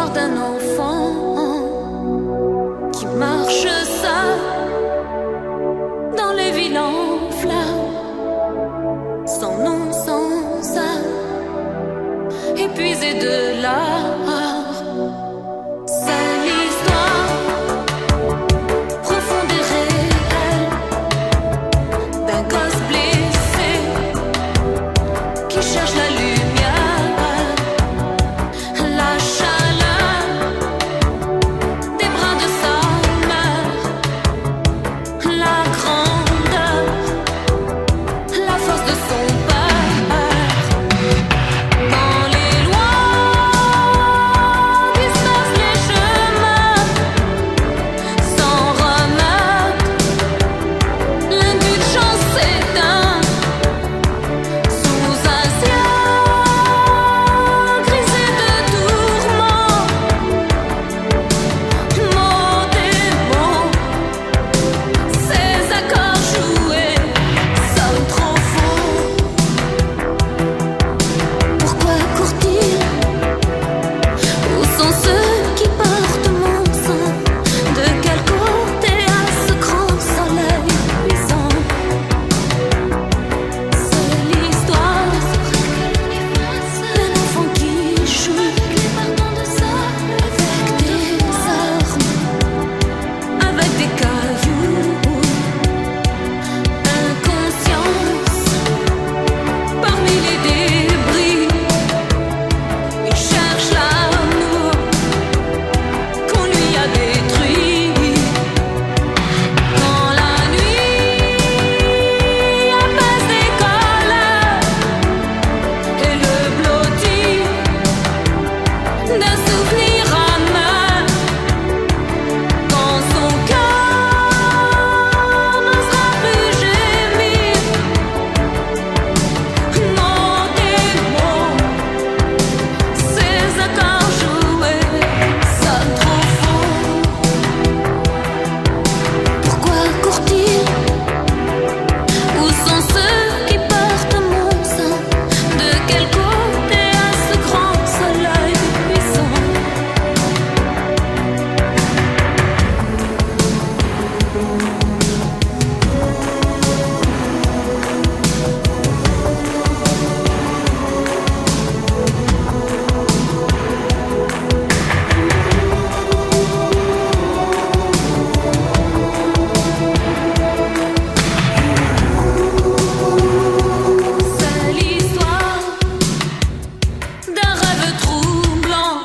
L'histoire d'un enfant qui marche seul dans les villes en flammes, sans nom, sans âme, épuisé de l'art. C'est l'histoire profonde et réelle d'un gosse blessé qui cherche la lumière, la chaleur des bras de sa mère, la grandeur, la force de son père. Dans les lois distancent les chemins, sans remède, l'indulgence s'éteint sous un ciel grisé de tourments. Mots des mots, ces accords joués sonnent trop faux. Pourquoi court-il? Où sont ceux qui portent mon sang? De quel côté à ce grand soleil puissant? C'est l'histoire d'un enfant qui joue avec les pardons de ça, avec des armes, avec des cailloux, inconscience parmi les débris. Il cherche l'amour qu'on lui a détruit. Quand la nuit apaise des colères et le blottit d'un souvenir amer, quand son cœur n'osera plus gémir, mots des mots, ces accords joués sonnent trop faux. Pourquoi court-il? Où sont ceux qui portent mon sang? De quel côté à ce grand soleil puissant? C'est l'histoire d'un rêve troublant,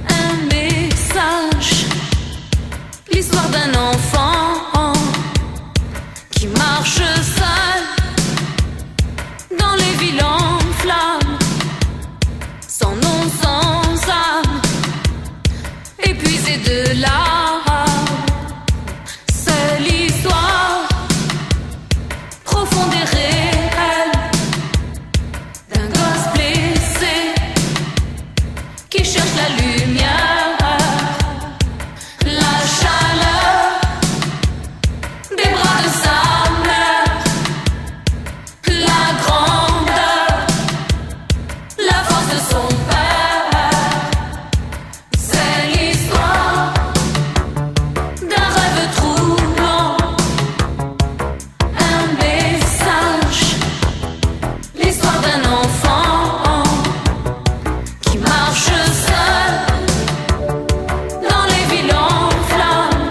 un message, l'histoire d'un enfant qui marche seul dans les villes en flammes, sans nom, sans âme, épuisé de l'art. C'est l'histoire profonde et réelle d'un gosse blessé qui cherche la lumière, la chaleur des bras de sa mère, la grandeur, la force de son père. C'est l'histoire d'un rêve troublant, un message, l'histoire d'un enfant qui marche seul dans les villes en flammes,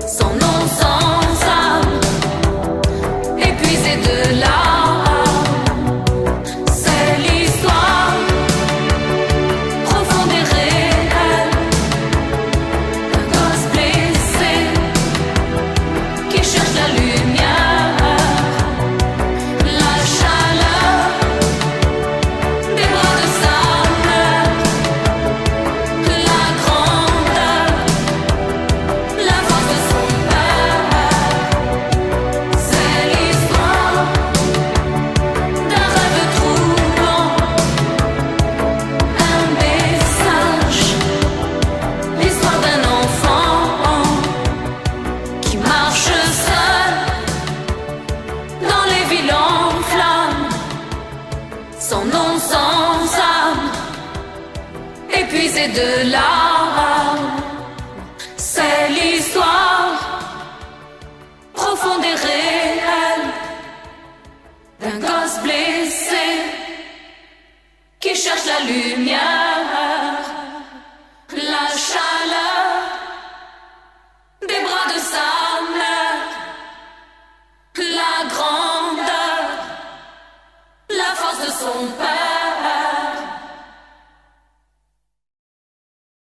sans nom, sans âme, épuisé de l'art. C'est l'histoire profonde et réelle d'un gosse blessé qui cherche la lumière, la chaleur des bras de sa mère, la grandeur, la force de son père. C'est l'histoire d'un rêve troublant, un message, l'histoire d'un enfant qui marche seul dans les villes en flammes, sans nom, sans âme, c'est de l'art. C'est l'histoire profonde et réelle d'un gosse blessé qui cherche la lumière.